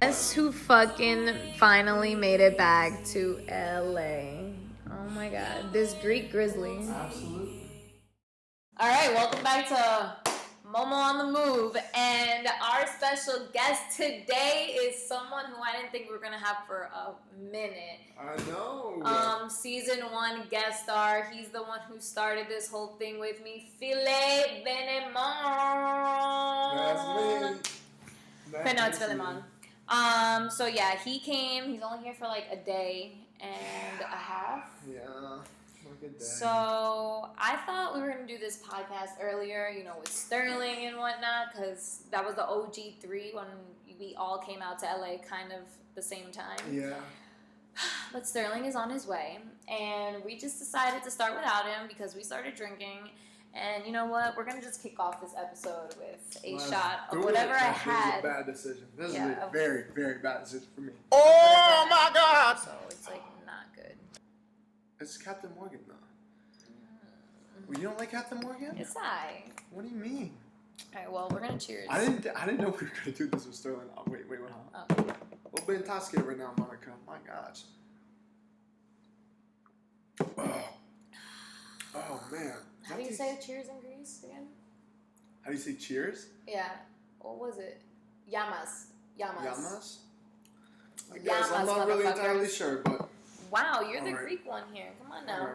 Guess who fucking finally made it back to LA? Oh my god, this Greek grizzly. Absolutely. Alright, welcome back to MoMo on the Move. And our special guest today is someone who I didn't think we were gonna have for a minute. I know. Season 1 guest star. He's the one who started this whole thing with me. Philip Benemon. That's me. But no, it's Philemon. So yeah, he came. He's only here for like a day and a half. Yeah, like a day. So I thought we were gonna do this podcast earlier, with Sterling and whatnot, because that was the OG3 when we all came out to LA kind of the same time. Yeah. But Sterling is on his way, and we just decided to start without him because we started drinking. And you know what? We're going to just kick off this episode with a shot of whatever I had. This is a bad decision. This is a very, very bad decision for me. Oh my God! So it's like not good. It's Captain Morgan though. Well, you don't like Captain Morgan? It's I. What do you mean? Alright, well, we're going to cheers. I didn't know we were going to do this with Sterling. Oh, wait, hold on. Oh. We'll be intoxicated right now, Monica. My gosh. Oh man. How do you say cheers in Greece again? How do you say cheers? Yeah. What was it? Yamas. Yamas? I guess Yamas, I'm not really entirely sure, but... Wow, you're the Greek one here. Come on now. Right.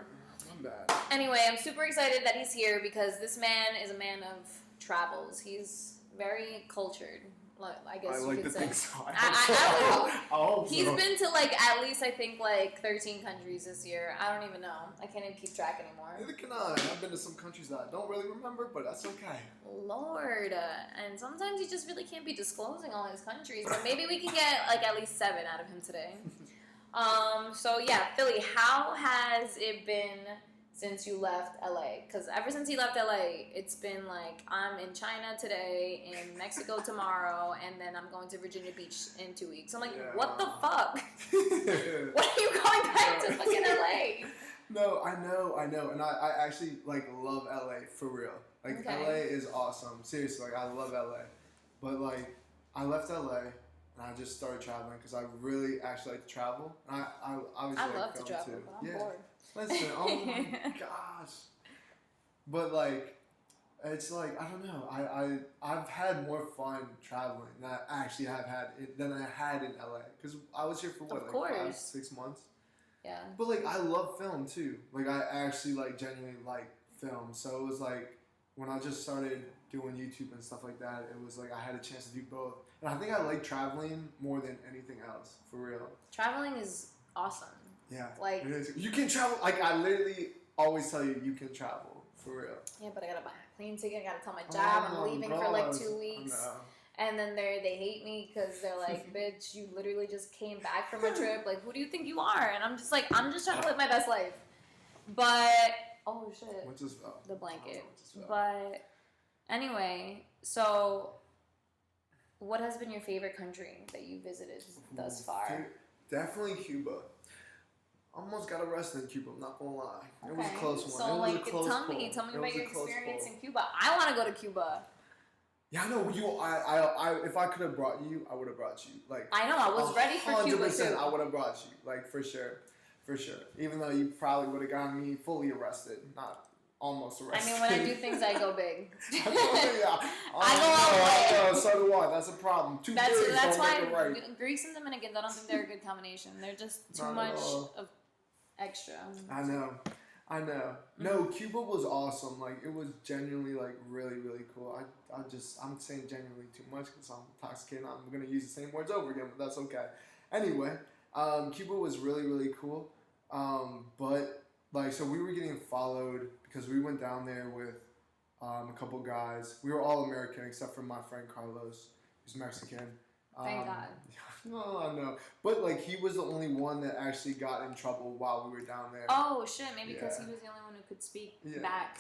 I'm bad. Anyway, I'm super excited that he's here because this man is a man of travels. He's very cultured. I guess you could say. Think so. I hope so. He's been to at least I think 13 countries this year. I don't even know. I can't even keep track anymore. Neither can I. I've been to some countries that I don't really remember, but that's okay. Lord, and sometimes he just really can't be disclosing all his countries. But maybe we can get at least 7 out of him today. So yeah, Philly, how has it been since you left LA? Because ever since he left LA, it's been I'm in China today, in Mexico tomorrow, and then I'm going to Virginia Beach in 2 weeks. I'm what the fuck? When are you going back to fucking LA? No, I know, and I actually love LA for real. LA is awesome. Seriously, I love LA. But I left LA and I just started traveling because I really actually like to travel. And I obviously love to travel, too. but I'm bored. Listen, oh my gosh. But it's I don't know. I've had more fun traveling than I actually have had than I had in LA because I was here for what 5, 6 months. Yeah. But I love film too. I actually genuinely like film. So it was when I just started doing YouTube and stuff like that, it was I had a chance to do both. And I think I like traveling more than anything else, for real. Traveling is awesome. Yeah. It is. You can travel. I literally always tell you can travel, for real. Yeah, but I gotta buy a plane ticket. I gotta tell my job I'm leaving for 2 weeks. And then they hate me because they're bitch, you literally just came back from a trip. Who do you think you are? And I'm just I'm just trying to live my best life. But, oh shit. What just fell? The blanket. But, anyway, so, what has been your favorite country that you visited thus far? Definitely Cuba. Almost got arrested in Cuba, I'm not gonna lie. It was a close one. So, tell me about your experience in Cuba. I want to go to Cuba. Yeah, I know. If I could have brought you, I would have brought you. I know. I was ready for Cuba too. I would have brought you. For sure. Even though you probably would have gotten me fully arrested, not almost arrested. I mean, when I do things, I go big. I go all the way. So do I. That's a problem. That's why Greeks and Dominicans, I don't think they're a good combination. They're just too much of extra. I know. No, Cuba was awesome. It was genuinely really, really cool. I'm saying genuinely too much because I'm intoxicated. I'm gonna use the same words over again, but that's okay. Anyway, Cuba was really, really cool. But so we were getting followed because we went down there with a couple guys. We were all American except for my friend Carlos, who's Mexican. Thank God. No, I know. But he was the only one that actually got in trouble while we were down there. Oh shit! Maybe because he was the only one who could speak back.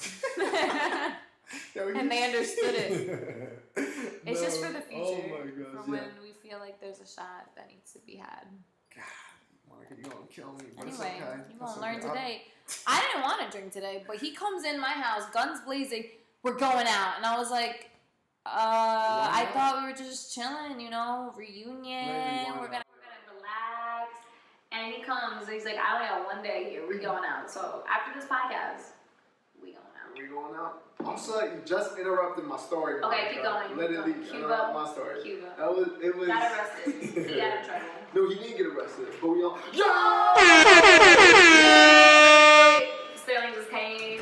And they understood it. It's just for the future. Oh my gosh, for when we feel like there's a shot that needs to be had. God, Monica, you're gonna kill me. Anyway, you won't learn today. I didn't want to drink today, but he comes in my house, guns blazing. We're going out, and I was like, I thought we were just chilling, you know, reunion. We're gonna relax. And he comes and he's like, I only got one day here. We going out. So after this podcast, we going out. We going out? I'm sorry, you just interrupted my story. Okay, keep going. Literally interrupt my story. Cuba. It was. Got arrested. He got in trouble. No, he didn't get arrested. But we all. Yo! Sterling just came.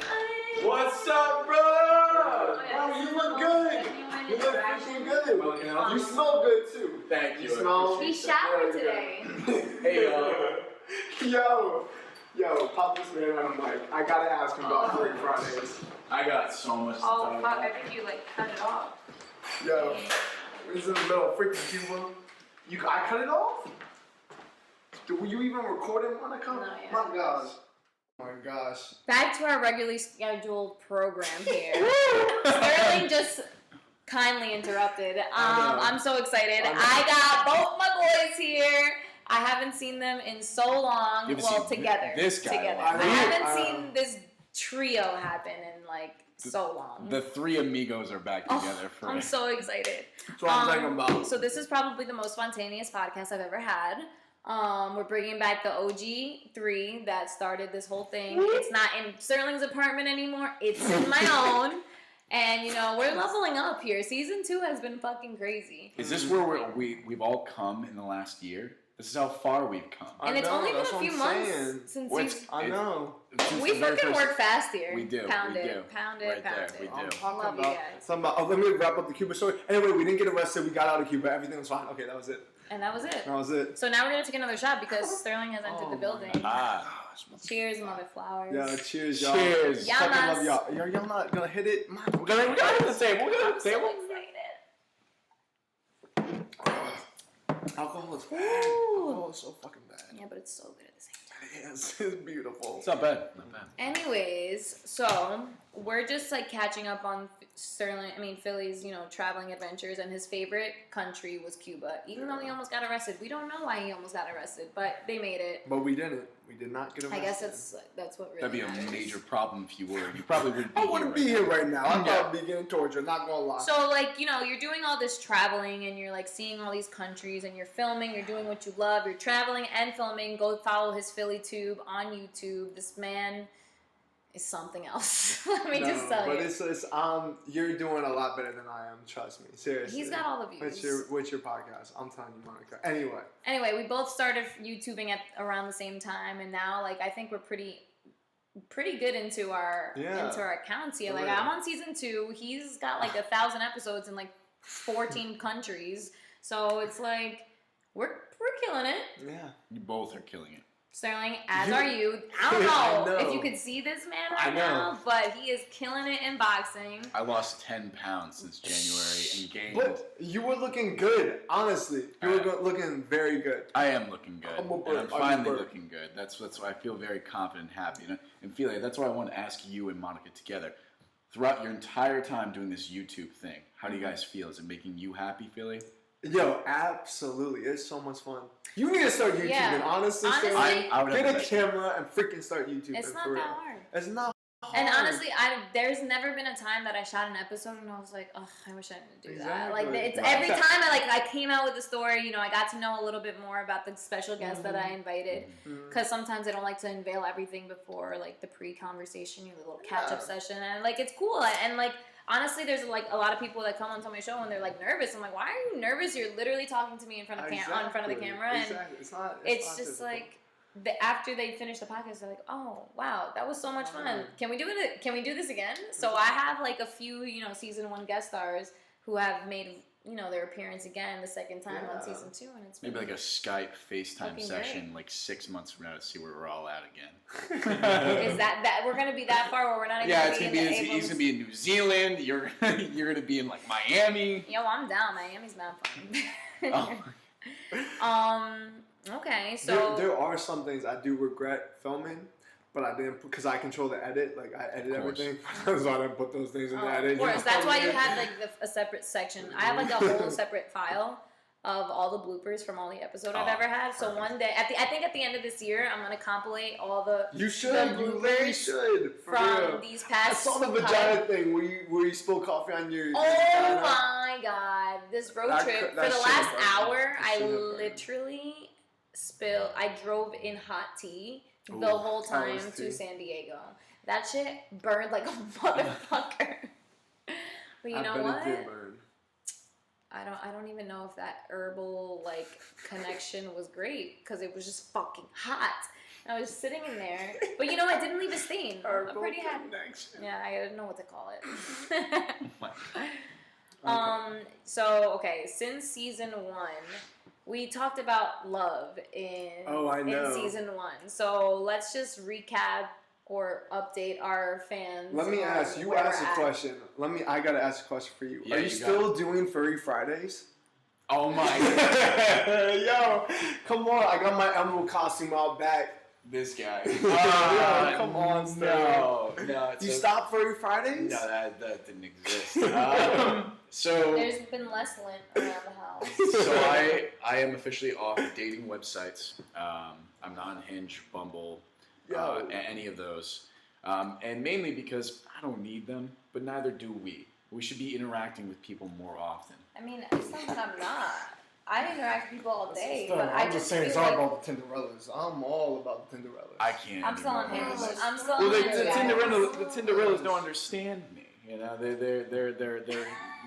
What's up, bro? Oh, you look good. You look freaking good. Well, you know, You smell good too. Thank you. You smell. He showered today. Hey, Yo, pop this man on the mic. I gotta ask him about Freak Fridays. I got so much to Oh, talk fuck. about. I think you, like, cut it off. Yo, this is in the middle of freaking Cuba. I cut it off? Were you even recording, Monica? No, yeah. My gosh. Oh my gosh. Back to our regularly scheduled program here. Sterling just kindly interrupted. I'm so excited. I got both my boys here. I haven't seen them in so long. You've Well, seen together. this guy. Together. I I know. haven't seen this trio happen in like so long. The three amigos are back together for I'm so excited. That's what I'm talking about. So this is probably the most spontaneous podcast I've ever had. We're bringing back the OG 3 that started this whole thing. It's not in Sterling's apartment anymore. It's in my own. And, you know, we're leveling up here. Season 2 has been fucking crazy. Is this where we've all come in the last year? This is how far we've come. And it's only been a few months since I know. we fucking work fast here. We do. Pound we it. do. Pound it. Right Pound there, it. we do. I'm talking Love you about guys. let me wrap up the Cuba story. Anyway, we didn't get arrested. We got out of Cuba. Everything was fine. Okay, that was it. And that was it. That was it. So now we're going to take another shot because Sterling has entered the building. Ah. Cheers, mother flowers. Yeah, cheers, y'all. Cheers. Fucking Yamas. love y'all. Y'all not gonna hit it? We're gonna hit the table. We're gonna hit I'm the so table. excited. Alcohol is bad. Ooh. Alcohol is so fucking bad. Yeah, but it's so good at the same time. It is. It's beautiful. It's not bad. Not bad. Anyways, so we're just like catching up on Philly's, you know, traveling adventures, and his favorite country was Cuba. Even though he almost got arrested, we don't know why he almost got arrested, but they made it. But we didn't. We did not get arrested. I guess that's what really That'd be matters. a major problem if you were. You probably wouldn't be I here. wouldn't right be now. here right now. I'd Yeah. probably be getting tortured. Not gonna lie. So, like, you know, you're doing all this traveling and you're, like, seeing all these countries and you're filming, you're doing what you love, you're traveling and filming. Go follow his Philly Tube on YouTube. This man is something else. Let me just tell but you. it's you're doing a lot better than I am. Trust me. Seriously. He's got all the views. What's your podcast? I'm telling you, Monica. Anyway, We both started YouTubing at around the same time, and now, like, I think we're pretty good into our accounts here. Like, Yeah. I'm on season 2. He's got like 1,000 episodes in like 14 countries. So it's like we're killing it. yeah. You both are killing it. Sterling, as are you. I don't know, I know. if you could see this man I right know. now, but he is killing it in boxing. I lost 10 pounds since January and gained. But you were looking good, honestly. You were looking very good. I am looking good. I'm a bird. And I'm I'm a finally bird. looking good. That's why I feel very confident and happy. And feel like that's why I want to ask you and Monica together. Throughout your entire time doing this YouTube thing, how do you guys feel? Is it making you happy, Philly? Yo, absolutely. It's so much fun. You need to start YouTubing, Yeah. honestly. Honestly, I would Get have a to- camera and freaking start YouTubing. It's not for that real. hard. It's not hard. And honestly, there's never been a time that I shot an episode and I was like, oh, I wish I didn't do that. Like, Exactly. it's Right. every time I came out with a story, you know, I got to know a little bit more about the special guests that I invited. Because sometimes I don't like to unveil everything before, like, the pre-conversation, your little catch-up session. And, like, it's cool. And, like, honestly, there's, like, a lot of people that come onto my show and they're, like, nervous. I'm like, why are you nervous? You're literally talking to me in front of on front of the camera. And Exactly. It's not it's just difficult. like after they finish the podcast, they're like, "Oh, wow, that was so much fun. Can we do it? Can we do this again?" So I have like a few, you know, season 1 guest stars who have made, you know, their appearance again the second time on season 2, and it's Maybe been like a Skype FaceTime Fucking session great. like 6 months from now to see where we're all at again. is that we're gonna be that far where we're not even Yeah, it's gonna gonna be be. in the He's gonna be in New Zealand. You're gonna be in like Miami. Yo, I'm down. Miami's not fun. Oh. Okay, so there are some things I do regret filming, but I didn't because I control the edit. Like I edit Of course. everything, so I didn't put those things in the edit. Of course, that's why you have like a separate section. I have like a whole separate file of all the bloopers from all the episodes I've ever had. So perfect. one day, I think at the end of this year, I'm gonna compilate all the You should. the You really bloopers should. For from real. these I past. saw the vagina thing where you spill coffee on your. Oh vagina. my god! This road That trip could- for that the should've last burned. hour, That I should've burned. literally spilled. I drove in hot tea the Ooh, whole time was to tea. San Diego. That shit burned like a motherfucker. But you I know bet what? it did burn. I don't even know if that herbal like connection was great because it was just fucking hot. And I was sitting in there, but you know I didn't leave a stain. I'm pretty happy. connection. Yeah, I didn't know what to call it. Okay. So okay, since season 1, we talked about love in I know. in season 1. So let's just recap or update our fans. Let me on ask. You where asked we're a at. question. I gotta ask a question for you. Yeah, Are you you still doing Furry Fridays? Oh my god. Yo, come on! I got my emerald costume out back. This guy. Yo, come on, No. It's You a- stopped Furry Fridays? No, that didn't exist. So There's been less lint around the house. so I am officially off dating websites. I'm not on Hinge, Bumble, any of those. And mainly because I don't need them, but neither do we. We should be interacting with people more often. I mean, it's not that I'm not. I interact with people all day, but I'm I just saying, feel it's all like about the Tinderellas. I'm all about the Tinderellas. I can't. I'm still on anymore. Hinge. I'm still Well, on the Hinge. Tinderellas don't understand me. You know,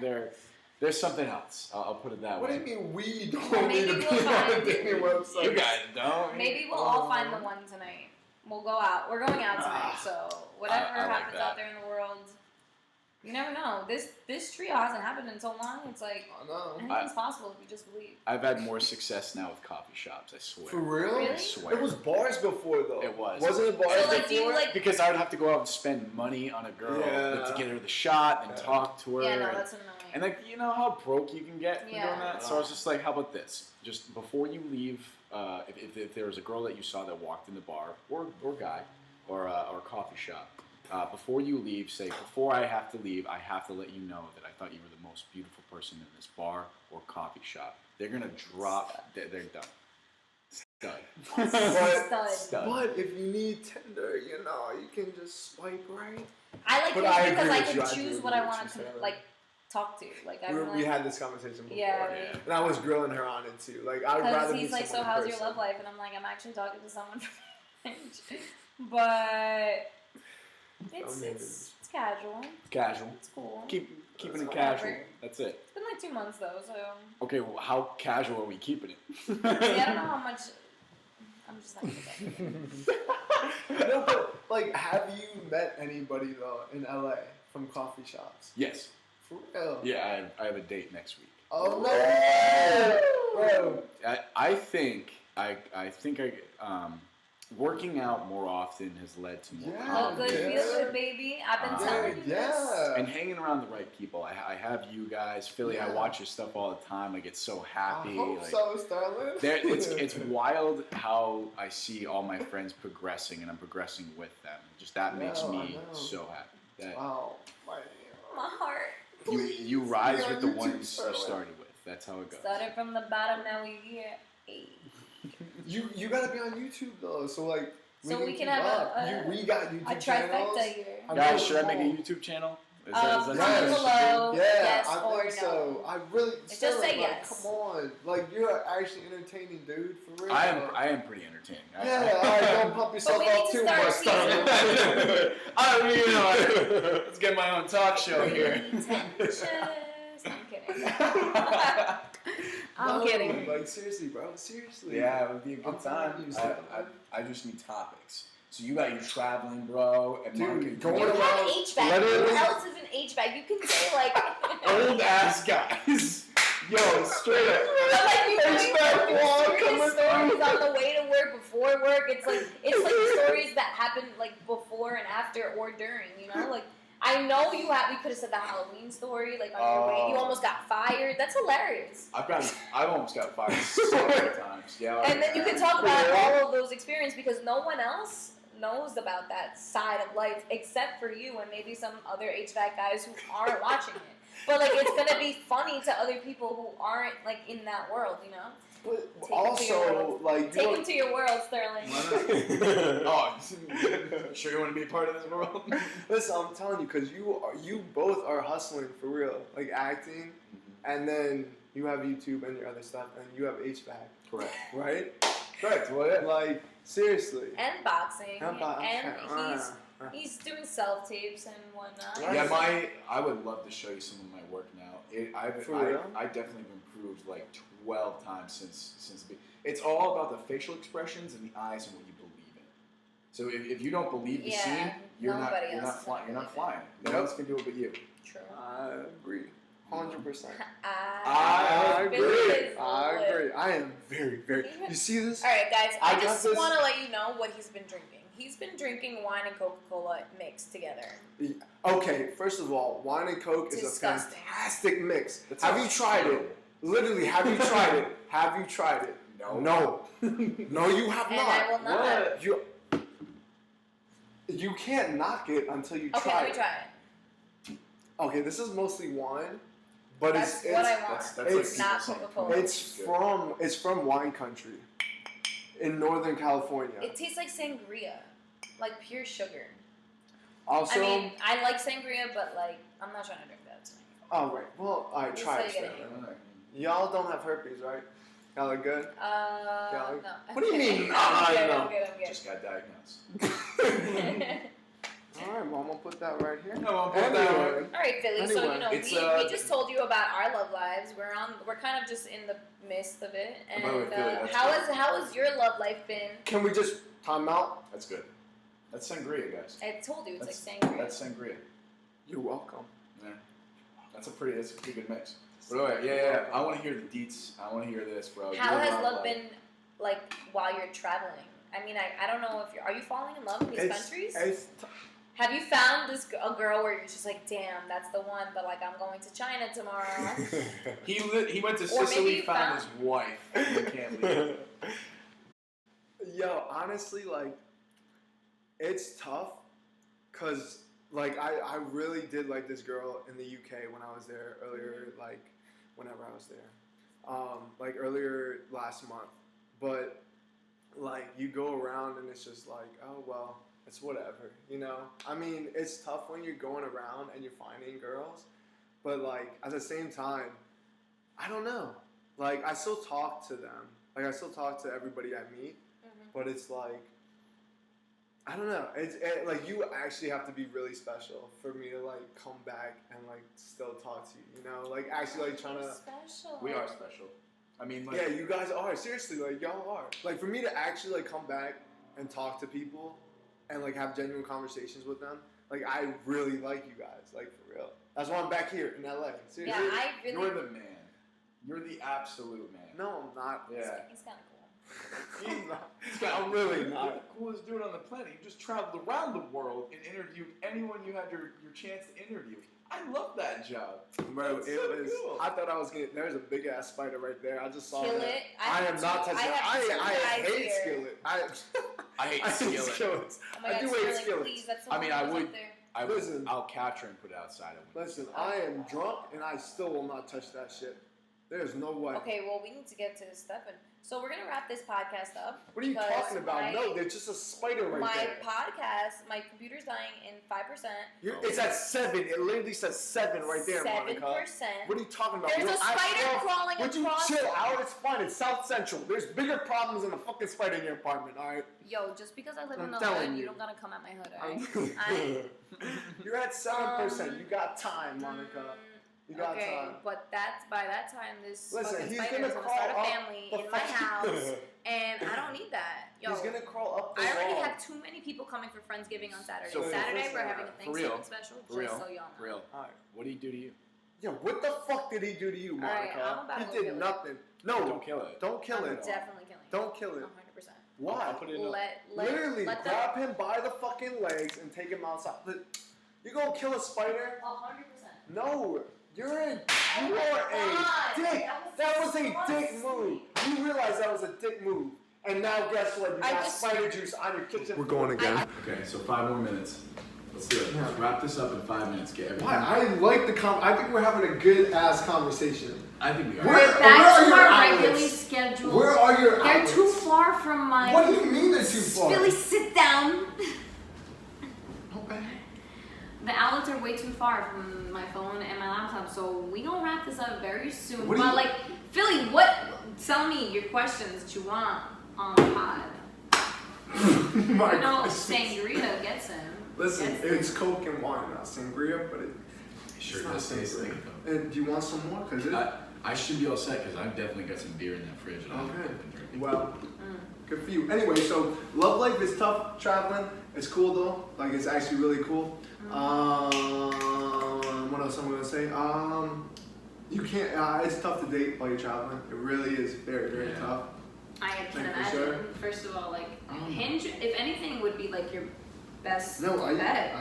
they're something else. I'll put it that What do way. you mean we don't Well, need maybe to be we'll on a find- dating website? You guys don't. Maybe we'll all find the one tonight. We'll go out. We're going out tonight, so whatever I like happens that. out there in the world, you never know. This trio hasn't happened in so long. It's like I know. anything's possible if you just believe. I've had more success now with coffee shops. I swear. For real? Really? I swear. It was bars before though. It was. Wasn't it bars So like, do before? you like? Because I would have to go out and spend money on a girl to get her the shot and Yeah. talk to her. Yeah, no, and, that's annoying. and like, you know how broke you can get from Yeah. doing that? So I was just like, how about this? Just before you leave, if there was a girl that you saw that walked in the bar, or guy, or a coffee shop, before you leave, say, before I have to leave, I have to let you know that I thought you were the most beautiful person in this bar or coffee shop. They're going to drop, they're done. Stud. Stud. But if you need Tinder, you know, you can just swipe right. I like But Hinge I because agree I with can you. I do choose agree what I with want you, to Sarah. like talk to. Like I We had this conversation before. Yeah, Yeah. And I was grilling her on it too. Like, I'd rather because meet he's like, so someone in how's your person. love life? And I'm like, I'm actually talking to someone from Hinge, but it's casual. Casual. It's cool. Keeping It's it casual. whatever. That's it. It's been like 2 months though, so Okay, well, how casual are we keeping it? see, I don't know how much. I'm just not gonna say. No, but like, have you met anybody though in LA from coffee shops? Yes. For real? Yeah, I have a date next week. Oh no! Bro. I think working out more often has led to more Yeah. Oh, confidence. good, Yeah. feel good, baby. I've been telling you this. Yeah. And hanging around the right people. I have you guys, Philly. I Yeah. watch your stuff all the time. I get so happy. I hope like, so, Sterling. it's wild how I see all my friends progressing, and I'm progressing with them. Just that makes No, I me know. so happy. That Wow. My heart. you rise You're with on the YouTube, ones you Sterling. started with. That's how it goes. Started from the bottom, now we're here. Hey. You gotta be on YouTube though, so like So we can keep have up. a we got YouTube A channels. trifecta here. I'm Guys, really should I make a small. YouTube channel? Is Comment that Yes. below, Yeah, yes I or think no. so. I really Just Sterling, say like, yes. Come on, like you're actually entertaining, dude. For real. I am pretty entertaining. Yeah, alright, don't pump yourself we up need to too start much, season Sterling. I mean, you know, let's get my own talk show here. Pretentious. I'm kidding. I'm No, kidding. Like seriously, bro. Seriously. Yeah, it would be a good I'm time. telling you, I just need topics. So you got your traveling, bro. And Dude, Monica, going You around- have HVAC. literally- Who else is an HVAC? You can say like old ass guys. Yo, straight up. But like you HVAC wall coming stories on the way to work, before work. It's like the stories that happen like before and after or during. You know, like I know we could have said the Halloween story like on your way. You almost got fired. That's hilarious. I've almost got fired so many times. Yeah. And then you can talk about all of those experiences because no one else knows about that side of life except for you and maybe some other HVAC guys who are watching it. But like, it's gonna be funny to other people who aren't like in that world, you know. But Take him to your also, world. like, Take him to your world, Sterling. Oh, sure you want to be a part of this world? listen, I'm telling you, because you both are hustling for real, like acting, and then you have YouTube and your other stuff, and you have HVAC, Correct. right? Correct. Well, yeah. Like, seriously. And boxing, and okay. he's doing self tapes and whatnot. Right. Yeah, I would love to show you some of my work now. For real? I definitely have improved like 12 times since the. It's all about the facial expressions and the eyes and what you believe in. So if you don't believe the scene, you're not flying. No one else can do it but you. True. I agree. 100%. I agree. I agree. I am very, very. You see this? All right, guys. I got just this. want to let you know what he's been drinking. He's been drinking wine and Coca-Cola mixed together. Okay, first of all, wine and Coke is a Disgusting. fantastic mix. That's Have you tried terrible. it? Literally, have you tried it? Have you tried it? No. No. No, you have And not. I will not. What? You can't knock it until you Okay, try let me it. try it. Okay, this is mostly wine, but That's it's what I want. That's It's like not people saying Coca-Cola. it's from wine country in Northern California. It tastes like sangria, like pure sugar. Also, I mean, I like sangria, but like, I'm not trying to drink that tonight. oh right, well, all right, This try is it. how you get Stanley. it. Y'all don't have herpes, right? Y'all are good. No. What do you mean, no? I'm good, No. I'm good. Just got diagnosed. All right, well, I'm gonna put that right here. No, I'll put that Anyway. All right, Philly. So Anyway, you know, it's, we just told you about our love lives. We're kind of just in the midst of it. And By the way, Philly, that's how has your love life been? Can we just time out? That's good. That's sangria, guys. I told you it's like sangria. That's sangria. You're welcome. Yeah. That's a pretty good mix. But anyway, yeah. I want to hear the deets. I want to hear this, bro. How Your has love love life. been like while you're traveling? I mean, I don't know if are you falling in love in these countries? Have you found a girl where you're just like, damn, that's the one, but like I'm going to China tomorrow? He went to Or maybe Sicily, you found found- his wife. He can't leave. Yo, honestly, like, it's tough, cause like I really did like this girl in the UK when I was there earlier, like whenever I was there, like earlier last month. But like you go around and it's just like, oh well, it's whatever, you know. I mean, it's tough when you're going around and you're finding girls, but like at the same time, I don't know. Like I still talk to them, like I still talk to everybody I meet, but it's like. I don't know. Like you actually have to be really special for me to like come back and like still talk to you. You know, like actually like trying to. Special. We are special. I mean, like, Yeah, you guys are seriously like y'all are. Like for me to actually like come back and talk to people and like have genuine conversations with them. Like I really like you guys. Like for real. That's why I'm back here in LA. Seriously. Yeah, I really. you're the man. You're the absolute man. No, I'm not. Yeah. He's kind of cool. I'm really not. You're the coolest dude on the planet. You just traveled around the world and interviewed anyone you had your chance to interview. I love that job. Bro, That's it so was. cool. I thought I was getting. There's a big ass spider right there. I just saw Kill that. it. I am not touching. I hate here. skillet. I hate I hate skillet. skillets. Oh my I God, do hate Sterling, skillets. please, that's the I one mean, that I was would- up there. Listen. I'll capture and put it outside. Listen, I am drunk and I still will not touch that shit. There's no way. Okay, well, we need to get to Stefan. So we're gonna wrap this podcast up. What are you because talking about? No, there's just a spider right my there. podcast, my computer's dying in 5%. It's at 7. It literally says 7 right there, 7%. Monica. What are you talking about? There's a spider crawling Would you across. chill out? It's fine. It's South Central. There's bigger problems than a fucking spider in your apartment, alright? Yo, just because I live in I'm the telling hood, you. you don't gotta come at my hood, alright? You're at 7%. You got time, Monica. You got okay, time. but by that time, this Listen, fucking he's spider is gonna gonna start crawl a up family the in my fucking- house, and I don't need that. Yo, He's gonna crawl up the I already wall. have too many people coming for Friendsgiving on Saturday. So, Saturday listen, we're having a for real, Thanksgiving special, For real. just so y'all know. For real. Alright. What do you do to you? Yo, what the fuck did he do to you, Alright, Monica? I'm about to He go did kill it. nothing. No, Don't kill it. don't kill I'm it. definitely killing it. Don't kill it. 100%. Why? I'll put it in a- Literally, let grab him by the fucking legs and take him outside. You gonna kill a spider? 100%. No, you are a God, dick. That was a so dick move. You realize that was a dick move. And now guess what? You I got just- spider juice on your kitchen. We're going again. Okay, so 5 more minutes. Let's do it. Let's wrap this up in 5 minutes. Get everything. Why? I like the I think we're having a good ass conversation. I think we are. We're back to our regularly scheduled. Where are your They're outlets? too far from my. What do you mean they're too far? Billy, sit down. Okay. The outlets are way too far from my phone and my laptop, so we gonna wrap this up very soon. What do But you- like, Philly, what? Tell me your questions that you want on the pod. My You know, questions. sangria gets him. Listen, Gets him. it's Coke and wine, not sangria, but Sure it's not does taste sangria. like it, And do you want some more? Cause it. I should be all set because I've definitely got some beer in that fridge. And Okay. I've been drinking. Well, good for you. Anyway, so love life is tough traveling. It's cool though. Like it's actually really cool. What else I'm gonna say? You can't. It's tough to date while you're traveling. It really is very, very Yeah. tough. I can Like, for imagine. sure. First of all, like Um, Hinge, if anything, would be like your best No, bet.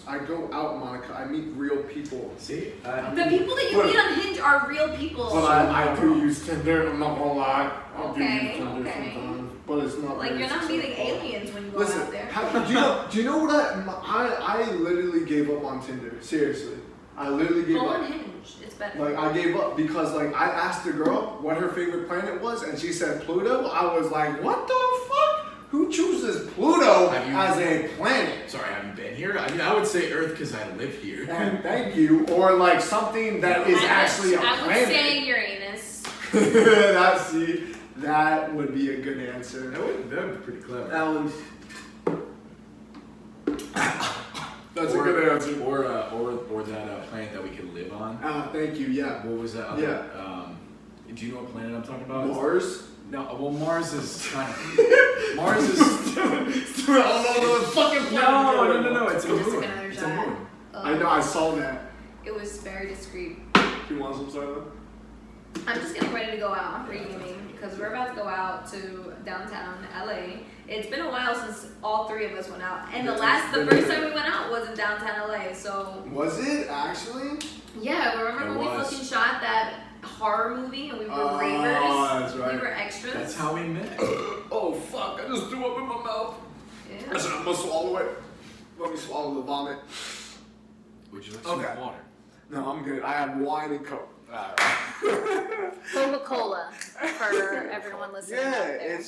I go out, Monica. I meet real people. See? The people that you But- meet on Hinge are real people. But I do use Tinder. I'm not gonna lie. I do Okay, use Tinder okay. sometimes, but it's not. Like very you're not meeting successful. aliens when you go Listen, out there. do you know what I literally gave up on Tinder. Seriously, I literally gave Go up. on Hinge. It's better. Like I gave up because like I asked the girl what her favorite planet was, and she said Pluto. I was like, what the fuck? Who chooses Pluto Have you- as a planet? Sorry, I haven't been here. I mean, I would say Earth because I live here. And thank you, or like something that is actually a I would planet. say Uranus. That would be a good answer. That would be pretty clever. Alan. That's or, a good answer. Or that planet that we could live on. Thank you. Yeah. What was that? Other, Yeah. Do you know what planet I'm talking about? Mars. No, well, Mars is kind of. Mars is. Oh, the fucking planet. No. It's a Just moon. took another It's a shot. moon. I know. I saw that. It was very discreet. You want some soda? I'm just getting ready to go out. I'm reuniting because we're about to go out to downtown LA. It's been a while since all three of us went out, and the first time we went out was in downtown LA. So Was it actually? yeah, remember It when we was. fucking shot that horror movie and we were Oh, ravers? that's right. We were extras. That's how we met. Oh fuck! I just threw up in my mouth. Yeah. Listen, I'm gonna swallow it. Let me swallow the vomit. Would you like some Okay. water? No, I'm good. I have wine and Coke. Coca-Cola for everyone listening out Yeah, there.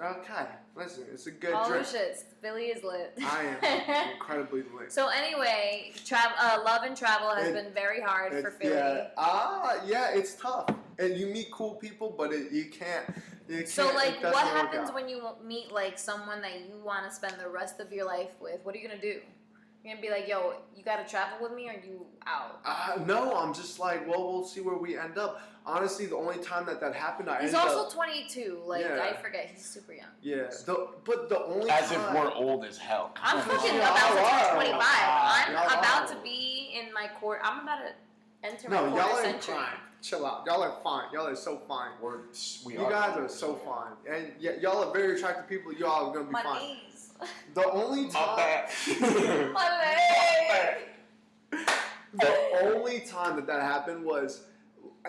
okay. Listen, it's a good Oh drink. shit, Billy is lit. I am incredibly lit. So anyway, love and travel has It- been very hard for Philly. Yeah, it's tough, and you meet cool people, but you can't. So like, it doesn't what work happens out. when you meet like someone that you want to spend the rest of your life with? What are you gonna do? You're gonna be like, yo, you gotta travel with me, or you out? No, I'm just like, well, we'll see where we end up. Honestly, the only time that happened, I He's ended also up. 22. Like Yeah. I forget, he's super young. Yeah, but the only As time. if we're old as hell. I'm Oh, fucking y'all about to are. turn 25. I'm Y'all about are. to be in my court. I'm about to enter No, my y'all quarter are century. fine. Chill out. Y'all are fine. Y'all are so fine. We You guys are so fine, and y'all are very attractive people. Y'all are gonna be My fine. knees. The only My time. bad. My leg. The only time that happened was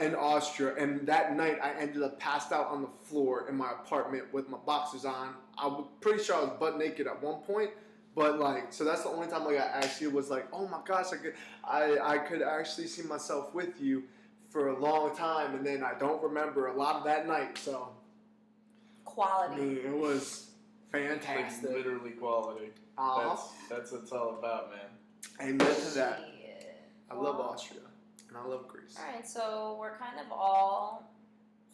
in Austria, and that night I ended up passed out on the floor in my apartment with my boxers on. I'm pretty sure I was butt naked at one point, but like, so that's the only time like I actually was like, oh my gosh, I could actually see myself with you for a long time, and then I don't remember a lot of that night. So I Quality. mean, it was fantastic. Like literally quality. Uh-huh. That's what it's all about, man. Amen to that. Shit. I love Well, Austria, and I love Greece. All right, so we're kind of all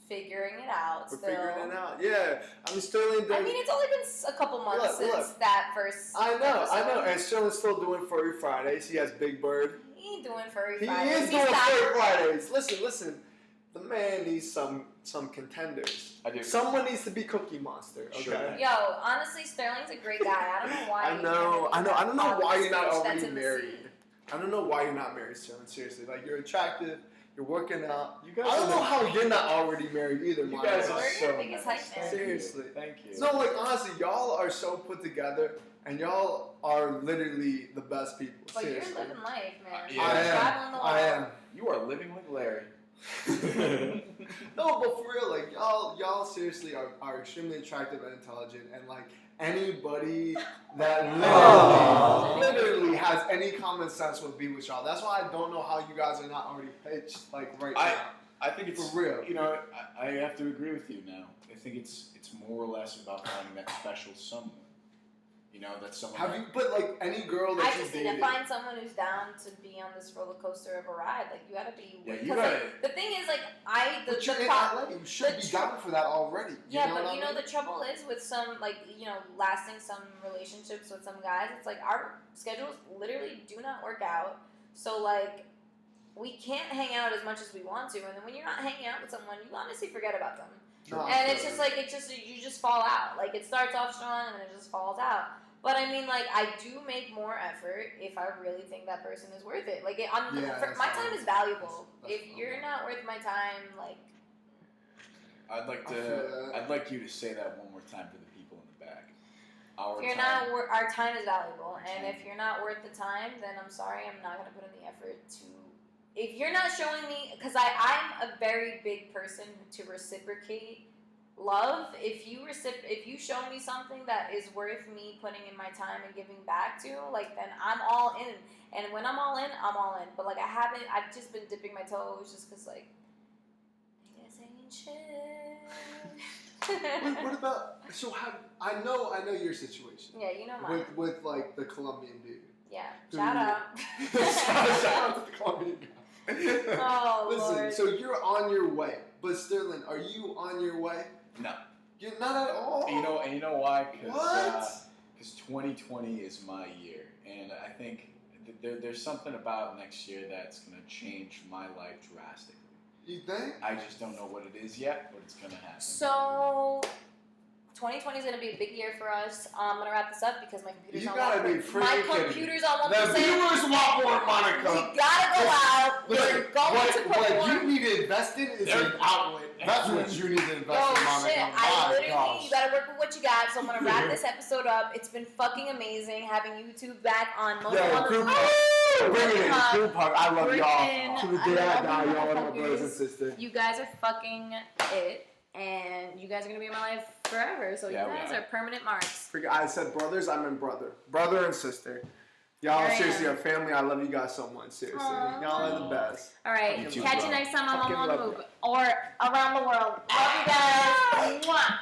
figuring it out We're still. figuring it out. Yeah, I mean Sterling. I mean, it's only been a couple months Look, since that first. I know. episode. And Sterling's still doing Furry Fridays. He has Big Bird. He ain't doing furry He Fridays. is doing stopped. Furry Fridays. Listen. The man needs some contenders. I do. Someone needs to be Cookie Monster. Okay. Sure. Yo, honestly, Sterling's a great guy. I don't know why. I know. I don't know why you're not already That's in the married. scene. I don't know why you're not married, Sterling. Seriously, like you're attractive. You're working out. You guys I don't are know the- how you're not already married either. You Maya. guys are We're so your biggest nice. hype man. Thank you. Seriously. Thank you. No, like honestly, y'all are so put together, and y'all are literally the best people. But you're Seriously. living life, man. Yeah. I You're am. traveling the world. I am. You are living like Larry. No, but for real, like y'all seriously are extremely attractive and intelligent, and like anybody that literally has any common sense would be with y'all. That's why I don't know how you guys are not already pitched like right now. I think it's For real. You know, I have to agree with you now. I think it's more or less about finding that special someone. You know, that's someone. Have you? But like any girl that I you just need dated. to find someone who's down to be on this roller coaster of a ride. Like you gotta be. Yeah, you Because gotta. like, the thing is, like But you're in LA. You should be down for that already. Yeah, but you know the trouble is with some lasting some relationships with some guys. It's like our schedules literally do not work out. So like we can't hang out as much as we want to, and then when you're not hanging out with someone, you honestly forget about them. No, And it's just like you just fall out. Like it starts off strong and then it just falls out. But I mean, like I do make more effort if I really think that person is worth it. Like my time is valuable. If you're not worth my time, like I'd like you to say that one more time for the people in the back. Our time is valuable, and if you're not worth the time, then I'm sorry, I'm not gonna put in the effort to. If you're not showing me, because I'm a very big person to reciprocate love. If you show me something that is worth me putting in my time and giving back to, like then I'm all in. And when I'm all in, I'm all in. But like I've just been dipping my toes just because like I guess I ain't shit. What about? So I know your situation. Yeah, you know mine. With like the Colombian dude. Yeah, shout out. Shout out to the Colombian guy. Oh, Listen, Lord. so you're on your way, but Sterling, are you on your way? No. You're not at all. And you know why? What? Because 2020 is my year, and I think there's something about next year that's gonna change my life drastically. You think? I just don't know what it is yet, but it's gonna happen. So 2020 is going to be a big year for us. I'm going to wrap this up because my computer's You on gotta 1%. be freaking My kidding me. computer's on 1%. The viewers want more, Monica. We gotta go out. We're going to put more. What you need to invest in is an outlet. That's what you need to invest in, Monica. Shit. My Literally, gosh. you gotta work with what you got. So I'm gonna wrap this episode up. It's been fucking amazing having you two back on MoMo. Yo, group hug. Bring it in. Group hug. I love y'all. To the day I die, y'all are my brothers and sisters. You guys are fucking it. And you guys are going to be in my life forever. So Yeah, you guys are permanent marks. I said brothers, I meant brother. Brother and sister. Y'all seriously are family. I love you guys so much. Seriously. Aww. Y'all are the best. All right. You too, Catch bro. you next time on Fucking MoMo on the love Move. Or around the world. Love you guys. Mwah.